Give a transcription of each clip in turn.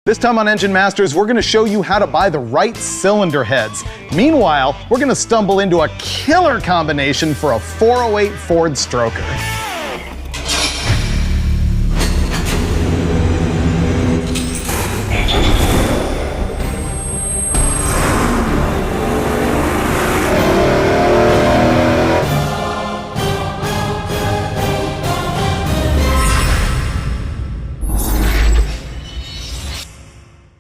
This time on Engine Masters, we're going to show you how to buy the right cylinder heads. Meanwhile, we're going to stumble into a killer combination for a 408 Ford stroker.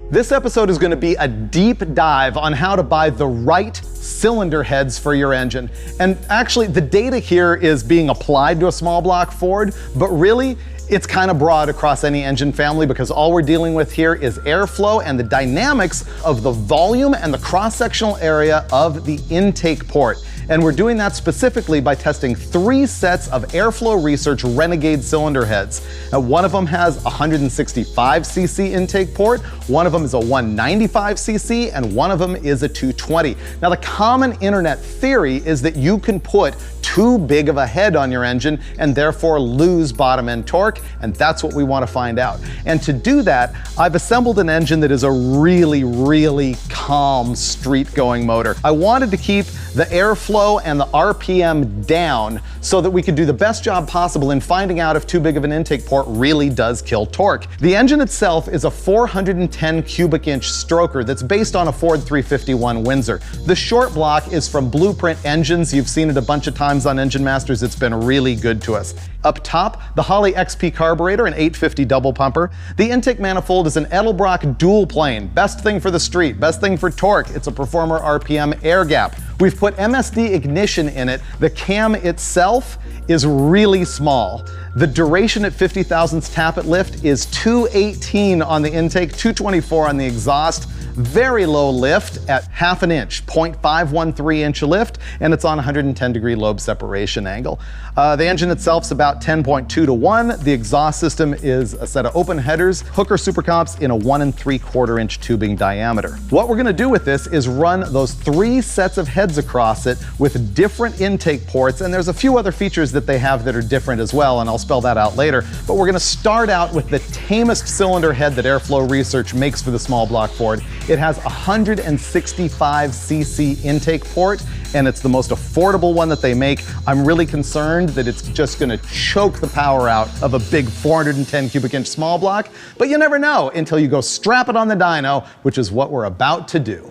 This episode is going to be a deep dive on how to buy the right cylinder heads for your engine. And actually, the data here is being applied to a small block Ford, but really, it's kind of broad across any engine family because all we're dealing with here is airflow and the dynamics of the volume and the cross-sectional area of the intake port. And we're doing that specifically by testing 3 sets of Airflow Research Renegade cylinder heads. Now, one of them has a 165cc intake port, one of them is a 195cc, and one of them is a 220. Now, the common internet theory is that you can put too big of a head on your engine and therefore lose bottom end torque, and that's what we want to find out. And to do that, I've assembled an engine that is a really calm street going motor. I wanted to keep the airflow and the RPM down so that we could do the best job possible in finding out if too big of an intake port really does kill torque. The engine itself is a 410 cubic inch stroker that's based on a Ford 351 Windsor. The short block is from Blueprint Engines. You've seen it a bunch of times on Engine Masters. It's been really good to us. Up top, the Holley XP carburetor, an 850 double pumper. The intake manifold is an Edelbrock dual plane. Best thing for the street, best thing for torque. It's a Performer RPM air gap. We've put MSD ignition in it. The cam itself is really small. The duration at 50 thousandths tappet lift is 218 on the intake, 224 on the exhaust. Very low lift at half an inch, 0.513 inch lift, and it's on 110 degree lobe separation angle. The engine itself's about 10.2 to 1. The exhaust system is a set of open headers, Hooker Super Comps in a 1 3/4 inch tubing diameter. What we're gonna do with this is run those 3 sets of heads across it with different intake ports, and there's a few other features that they have that are different as well, and I'll spell that out later. But we're gonna start out with the tamest cylinder head that Airflow Research makes for the small block Ford. It has a 165cc intake port, and it's the most affordable one that they make. I'm really concerned that it's just gonna choke the power out of a big 410 cubic inch small block, but you never know until you go strap it on the dyno, which is what we're about to do.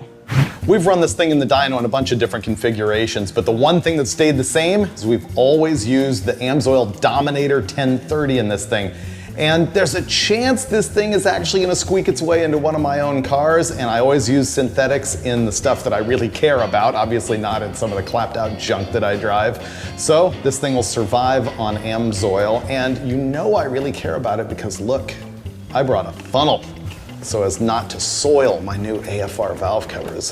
We've run this thing in the dyno in a bunch of different configurations, but the one thing that stayed the same is we've always used the AMSOIL Dominator 1030 in this thing. And there's a chance this thing is actually gonna squeak its way into one of my own cars, and I always use synthetics in the stuff that I really care about, obviously not in some of the clapped out junk that I drive. So this thing will survive on AMSOIL, and you know I really care about it because look, I brought a funnel so as not to soil my new AFR valve covers.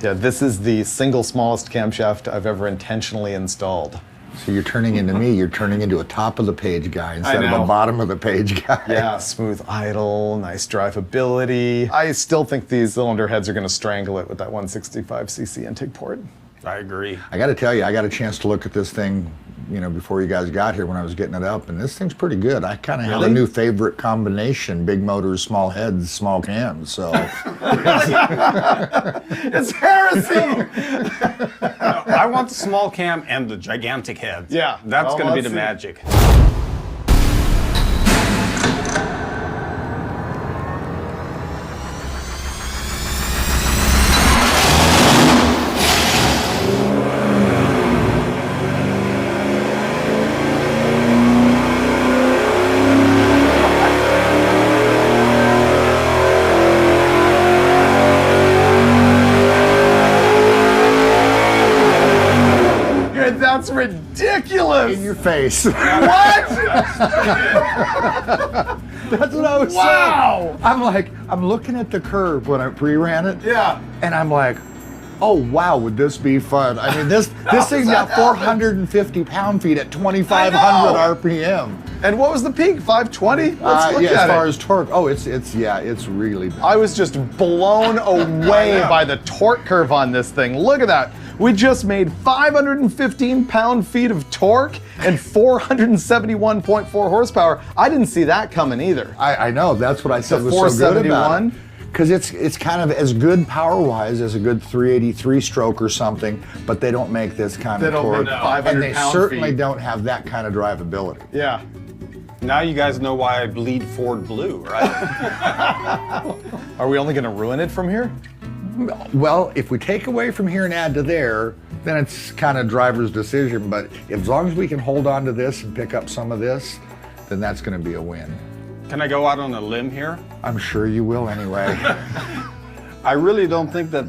Yeah, this is the single smallest camshaft I've ever intentionally installed. So you're turning into me, you're turning into a top of the page guy instead of a bottom of the page guy. Yeah, smooth idle, nice drivability. I still think these cylinder heads are gonna strangle it with that 165cc intake port. I agree. I gotta tell you, I got a chance to look at this thing, you know, before you guys got here when I was getting it up, and this thing's pretty good. I kind of have a new favorite combination, big motors, small heads, small cams, so. It's heresy! I want the small cam and the gigantic heads. Yeah. That's Well, going to be let's the see. magic. That's ridiculous! In your face. What? That's what I was saying. I'm looking at the curve when I pre-ran it. Yeah. And I'm like, oh wow, would this be fun? I mean, this thing's got 450 pound-feet at 2,500 RPM. And what was the peak? 520? Let's look yeah, at as far it. as torque. Oh, it's really bad. I was just blown away by the torque curve on this thing. Look at that. We just made 515 pound-feet of torque and 471.4 horsepower. I didn't see that coming either. I know, that's what I said was so good about it. Because it's kind of as good power-wise as a good 383 stroke or something, but they don't make this kind of torque. And they certainly don't have that kind of drivability. Yeah. Now you guys know why I bleed Ford blue, right? Are we only going to ruin it from here? Well, if we take away from here and add to there, then it's kind of driver's decision. But as long as we can hold on to this and pick up some of this, then that's going to be a win. Can I go out on a limb here? I'm sure you will anyway. I really don't think that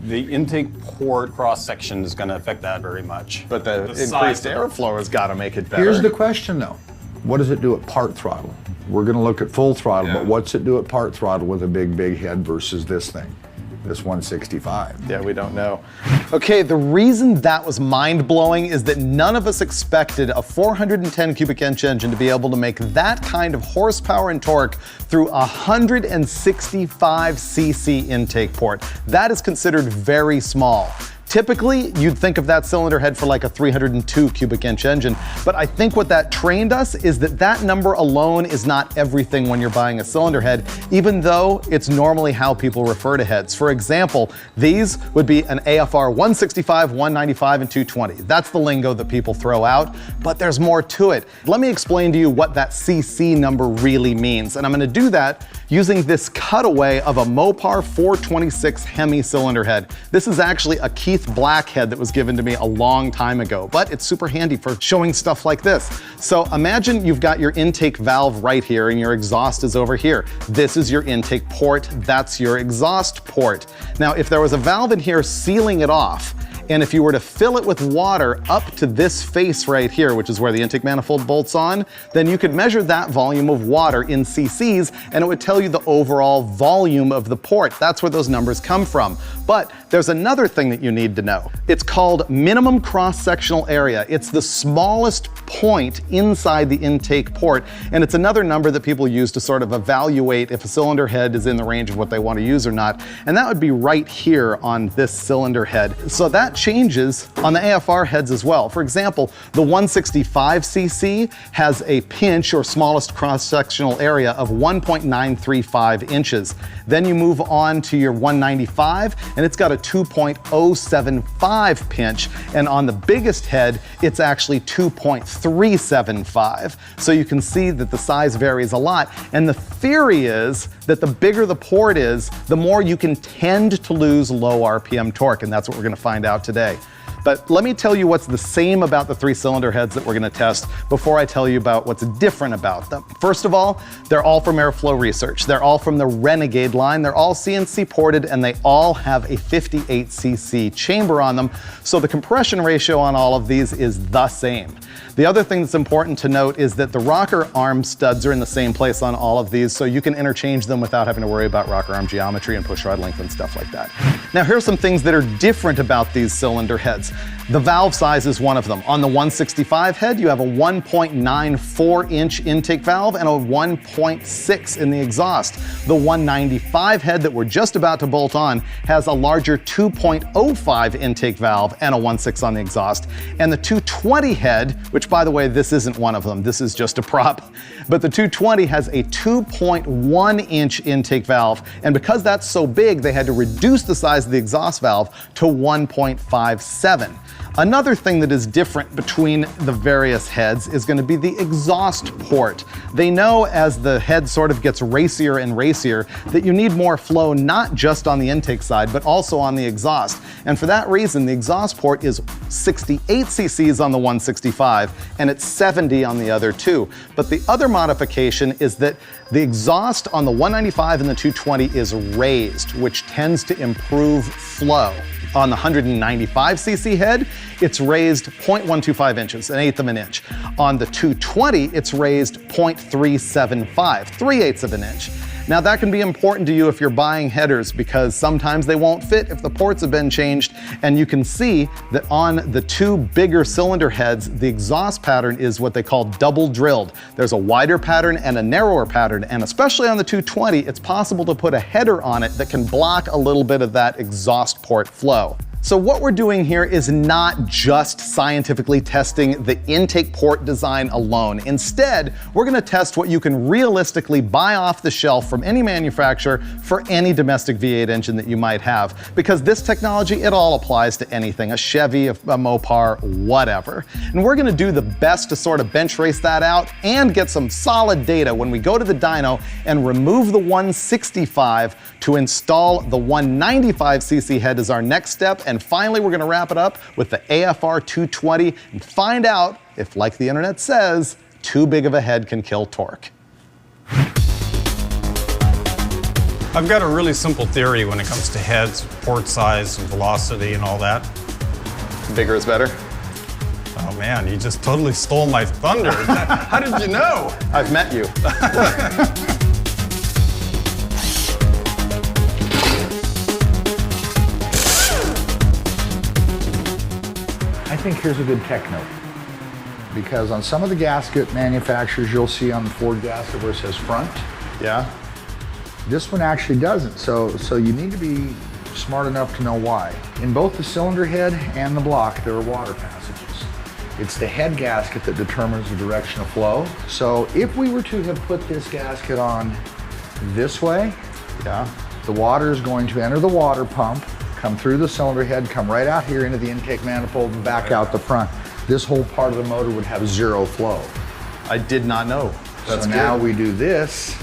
the intake port cross-section is going to affect that very much. But the increased airflow has got to make it better. Here's the question, though. What does it do at part throttle? We're going to look at full throttle, but what's it do at part throttle with a big head versus this thing? This 165. Yeah, we don't know. Okay, the reason that was mind-blowing is that none of us expected a 410 cubic inch engine to be able to make that kind of horsepower and torque through a 165 cc intake port. That is considered very small. Typically, you'd think of that cylinder head for like a 302 cubic inch engine, but I think what that trained us is that that number alone is not everything when you're buying a cylinder head, even though it's normally how people refer to heads. For example, these would be an AFR 165, 195, and 220. That's the lingo that people throw out, but there's more to it. Let me explain to you what that CC number really means, and I'm gonna do that using this cutaway of a Mopar 426 Hemi cylinder head. This is actually a Keith Black head that was given to me a long time ago, but it's super handy for showing stuff like this. So imagine you've got your intake valve right here and your exhaust is over here. This is your intake port, that's your exhaust port. Now, if there was a valve in here sealing it off, and if you were to fill it with water up to this face right here, which is where the intake manifold bolts on, then you could measure that volume of water in cc's and it would tell you the overall volume of the port. That's where those numbers come from. But there's another thing that you need to know. It's called minimum cross-sectional area. It's the smallest point inside the intake port, and it's another number that people use to sort of evaluate if a cylinder head is in the range of what they want to use or not, and that would be right here on this cylinder head. So that changes on the AFR heads as well. For example, the 165cc has a pinch or smallest cross-sectional area of 1.935 inches. Then you move on to your 195, and it's got a 2.075 pinch, and on the biggest head, it's actually 2.375. So you can see that the size varies a lot, and the theory is that the bigger the port is, the more you can tend to lose low RPM torque, and that's what we're gonna find out today. But let me tell you what's the same about the three cylinder heads that we're gonna test before I tell you about what's different about them. First of all, they're all from Airflow Research. They're all from the Renegade line. They're all CNC ported and they all have a 58cc chamber on them. So the compression ratio on all of these is the same. The other thing that's important to note is that the rocker arm studs are in the same place on all of these, so you can interchange them without having to worry about rocker arm geometry and push rod length and stuff like that. Now here's some things that are different about these cylinder heads. The valve size is one of them. On the 165 head, you have a 1.94 inch intake valve and a 1.6 in the exhaust. The 195 head that we're just about to bolt on has a larger 2.05 intake valve and a 1.6 on the exhaust. And the 220 head, which by the way, this isn't one of them, this is just a prop, but the 220 has a 2.1 inch intake valve, and because that's so big, they had to reduce the size of the exhaust valve to 1.57. Another thing that is different between the various heads is going to be the exhaust port. They know as the head sort of gets racier and racier that you need more flow not just on the intake side but also on the exhaust. And for that reason, the exhaust port is 68 cc's on the 165 and it's 70 on the other two. But the other modification is that the exhaust on the 195 and the 220 is raised, which tends to improve flow. On the 195cc head, it's raised 0.125 inches, 1/8 of an inch. On the 220, it's raised 0.375, 3/8 of an inch. Now that can be important to you if you're buying headers because sometimes they won't fit if the ports have been changed, and you can see that on the two bigger cylinder heads, the exhaust pattern is what they call double drilled. There's a wider pattern and a narrower pattern, and especially on the 220, it's possible to put a header on it that can block a little bit of that exhaust port flow. So what we're doing here is not just scientifically testing the intake port design alone. Instead, we're gonna test what you can realistically buy off the shelf from any manufacturer for any domestic V8 engine that you might have. Because this technology, it all applies to anything, a Chevy, a Mopar, whatever. And we're gonna do the best to sort of bench race that out and get some solid data when we go to the dyno and remove the 165 to install the 195cc head as our next step. And finally, we're gonna wrap it up with the AFR 220 and find out if, like the internet says, too big of a head can kill torque. I've got a really simple theory when it comes to heads, port size, and velocity and all that. Bigger is better? Oh man, you just totally stole my thunder. How did you know? I've met you. I think here's a good tech note. Because on some of the gasket manufacturers, you'll see on the Ford gasket where it says front. Yeah? This one actually doesn't, so you need to be smart enough to know why. In both the cylinder head and the block, there are water passages. It's the head gasket that determines the direction of flow. So if we were to have put this gasket on this way, Yeah. the water is going to enter the water pump, come through the cylinder head, come right out here into the intake manifold and back out the front. This whole part of the motor would have zero flow. I did not know. That's So now we do this,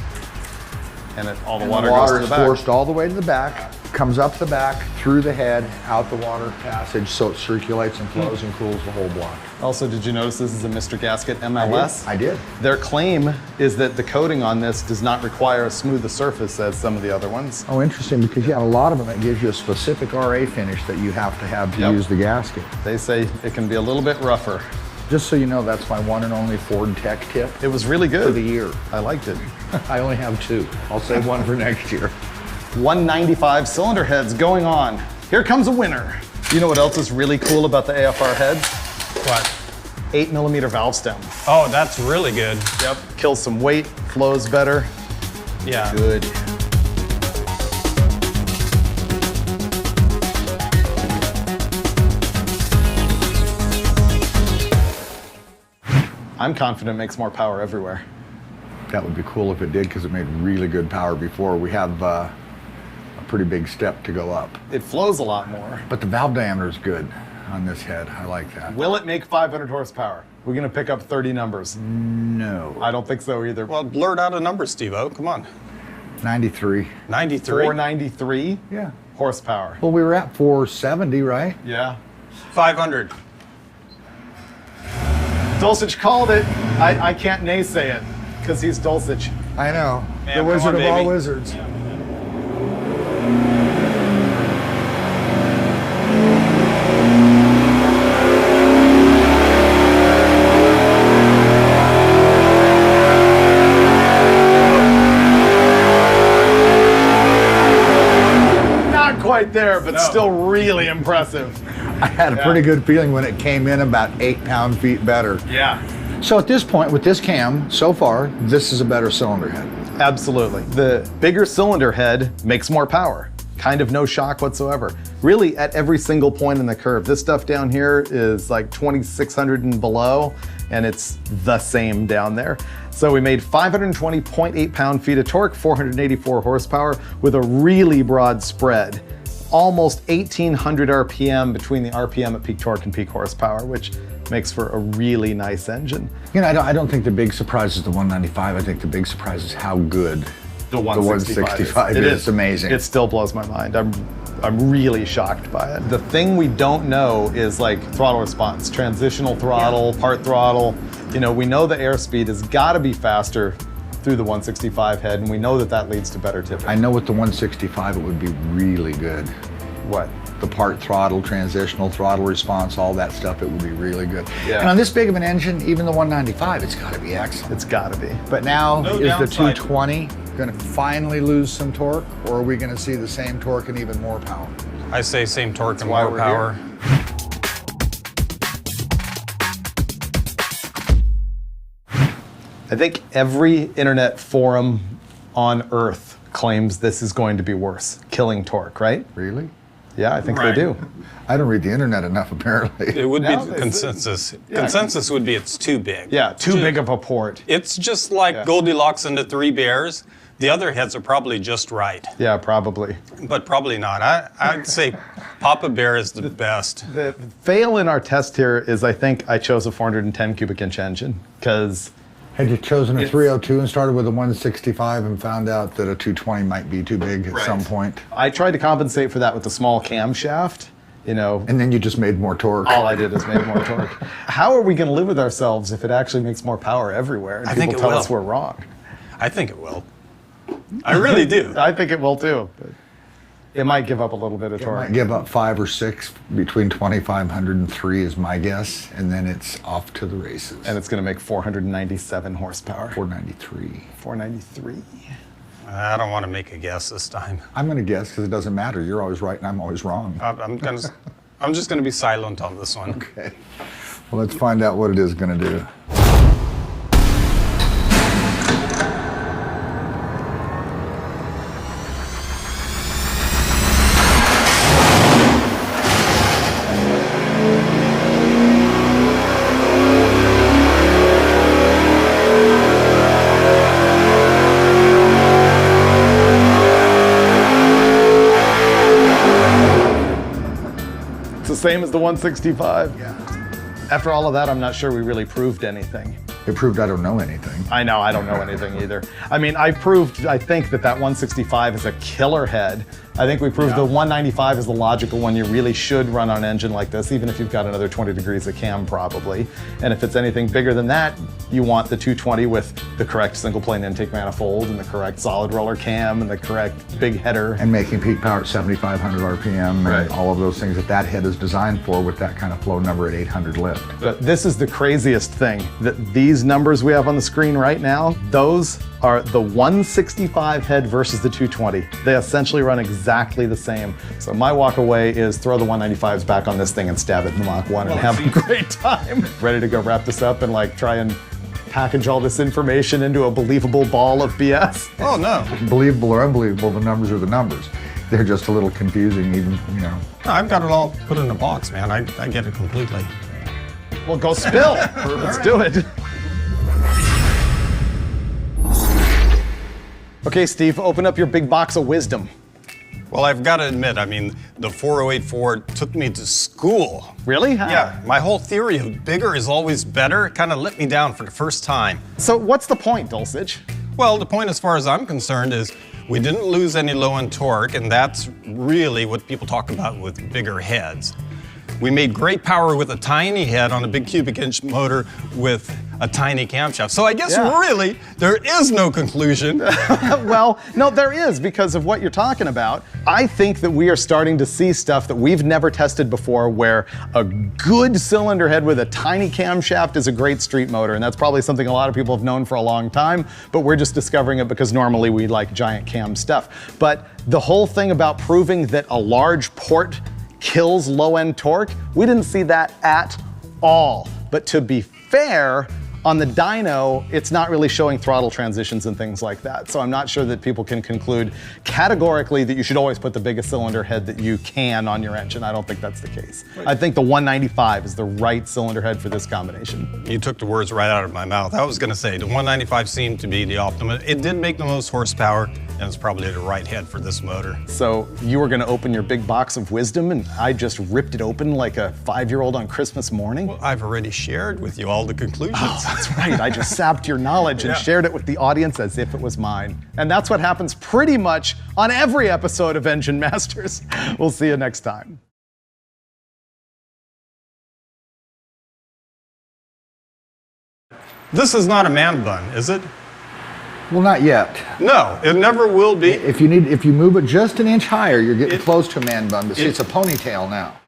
and all the and water the goes water to is the back. forced all the way to the back, comes up the back, through the head, out the water passage, so it circulates and flows and cools the whole block. Also, did you notice this is a Mr. Gasket MLS? I did. Their claim is that the coating on this does not require as smooth a surface as some of the other ones. Oh, interesting, because yeah, a lot of them, it gives you a specific RA finish that you have to Yep. use the gasket. They say it can be a little bit rougher. Just so you know, that's my one and only Ford Tech tip It was really good. for the year. I liked it. I only have two. I'll save one for next year. 195 cylinder heads going on. Here comes a winner. You know what else is really cool about the AFR heads? What? 8mm valve stem. Oh, that's really good. Yep. Kills some weight, flows better. Yeah. Good. I'm confident it makes more power everywhere. That would be cool if it did, because it made really good power before. We have a pretty big step to go up. It flows a lot more. But the valve diameter is good on this head. I like that. Will it make 500 horsepower? We're gonna pick up 30 numbers. No. I don't think so either. Well, blurt out a number, Steve-O. Come on. 93. 93? 493 Yeah. horsepower. Well, we were at 470, right? Yeah. 500. Dulcich called it. I can't naysay it, because he's Dulcich. I know. Man, the come wizard on, of all baby. wizards. Not quite there, but No. still really impressive. I had a pretty good feeling when it came in about 8 pound-feet better. Yeah. So at this point, with this cam, so far, this is a better cylinder head. Absolutely. The bigger cylinder head makes more power. Kind of no shock whatsoever. Really, at every single point in the curve. This stuff down here is like 2,600 and below, and it's the same down there. So we made 520.8 pound-feet of torque, 484 horsepower, with a really broad spread. Almost 1,800 RPM between the RPM at peak torque and peak horsepower, which makes for a really nice engine. You know, I don't think the big surprise is the 195. I think the big surprise is how good The 165 is. It's amazing. It still blows my mind. I'm really shocked by it. The thing we don't know is like throttle response, transitional throttle, part throttle. You know, we know the airspeed has got to be faster through the 165 head, and we know that that leads to better tipping. I know with the 165 it would be really good. What? The part throttle, transitional throttle response, all that stuff, it would be really good. Yeah. And on this big of an engine, even the 195, it's got to be excellent. It's got to be. But now, No is the downside. 220 going to finally lose some torque, or are we going to see the same torque and even more power? I say same torque and why more we're power. I think every internet forum on Earth claims this is going to be worse, killing torque, right? Really? Yeah, I think they do. I don't read the internet enough, apparently. It would be the consensus. Yeah. Consensus would be it's too big. Yeah, too big of a port. It's just like Goldilocks and the Three Bears. The other heads are probably just right. Yeah, probably. But probably not. I'd say Papa Bear is the best. The fail in our test here is I think I chose a 410 cubic inch engine because... Had you chosen a 302 and started with a 165 and found out that a 220 might be too big at some point? I tried to compensate for that with the small camshaft, you know. And then you just made more torque. All I did is make more torque. How are we going to live with ourselves if it actually makes more power everywhere and people tell us we're wrong? I think it will. I really do. I think it will too. But it might give up a little bit of torque. It might give up 5 or 6 between 2,500 and 3 is my guess, and then it's off to the races. And it's going to make 497 horsepower. 493. 493. I don't want to make a guess this time. I'm going to guess because it doesn't matter. You're always right and I'm always wrong. I'm just going to be silent on this one. Okay. Well, let's find out what it is going to do. Same as the 165. Yeah. After all of that, I'm not sure we really proved anything. It proved I don't know anything. I know, I don't know anything either. I mean, I think that 165 is a killer head. I think we proved the 195 is the logical one you really should run on an engine like this, even if you've got another 20 degrees of cam probably. And if it's anything bigger than that, you want the 220 with the correct single plane intake manifold and the correct solid roller cam and the correct big header. And making peak power at 7,500 RPM and all of those things that head is designed for with that kind of flow number at 800 lift. But this is the craziest thing, that these numbers we have on the screen right now, those are the 165 head versus the 220. They essentially run exactly the same. So my walk away is throw the 195s back on this thing and stab it in the Mach 1 and have a great time. Ready to go wrap this up and like try and package all this information into a believable ball of BS? Oh no. Believable or unbelievable, the numbers are the numbers. They're just a little confusing even, you know. No, I've got it all put in a box, man. I get it completely. Well, go spill. Let's do it. Okay, Steve, open up your big box of wisdom. Well, I've got to admit, I mean, the 408 Ford took me to school. Really? How? Yeah, my whole theory of bigger is always better kind of let me down for the first time. So what's the point, Dulcich? Well, the point as far as I'm concerned is we didn't lose any low-end torque, and that's really what people talk about with bigger heads. We made great power with a tiny head on a big cubic inch motor with a tiny camshaft. So I guess really there is no conclusion. Well, no, there is because of what you're talking about. I think that we are starting to see stuff that we've never tested before where a good cylinder head with a tiny camshaft is a great street motor. And that's probably something a lot of people have known for a long time, but we're just discovering it because normally we like giant cam stuff. But the whole thing about proving that a large port kills low-end torque, we didn't see that at all. But to be fair, on the dyno, it's not really showing throttle transitions and things like that. So I'm not sure that people can conclude categorically that you should always put the biggest cylinder head that you can on your engine. I don't think that's the case. Right. I think the 195 is the right cylinder head for this combination. You took the words right out of my mouth. I was gonna say the 195 seemed to be the optimum. It did make the most horsepower, and it's probably the right head for this motor. So you were gonna open your big box of wisdom and I just ripped it open like a 5-year-old on Christmas morning? Well, I've already shared with you all the conclusions. Oh, that's right, I just sapped your knowledge and shared it with the audience as if it was mine. And that's what happens pretty much on every episode of Engine Masters. We'll see you next time. This is not a man bun, is it? Well, not yet. No, it never will be. If you move it just an inch higher, you're getting close to a man bun, but see, it's a ponytail now.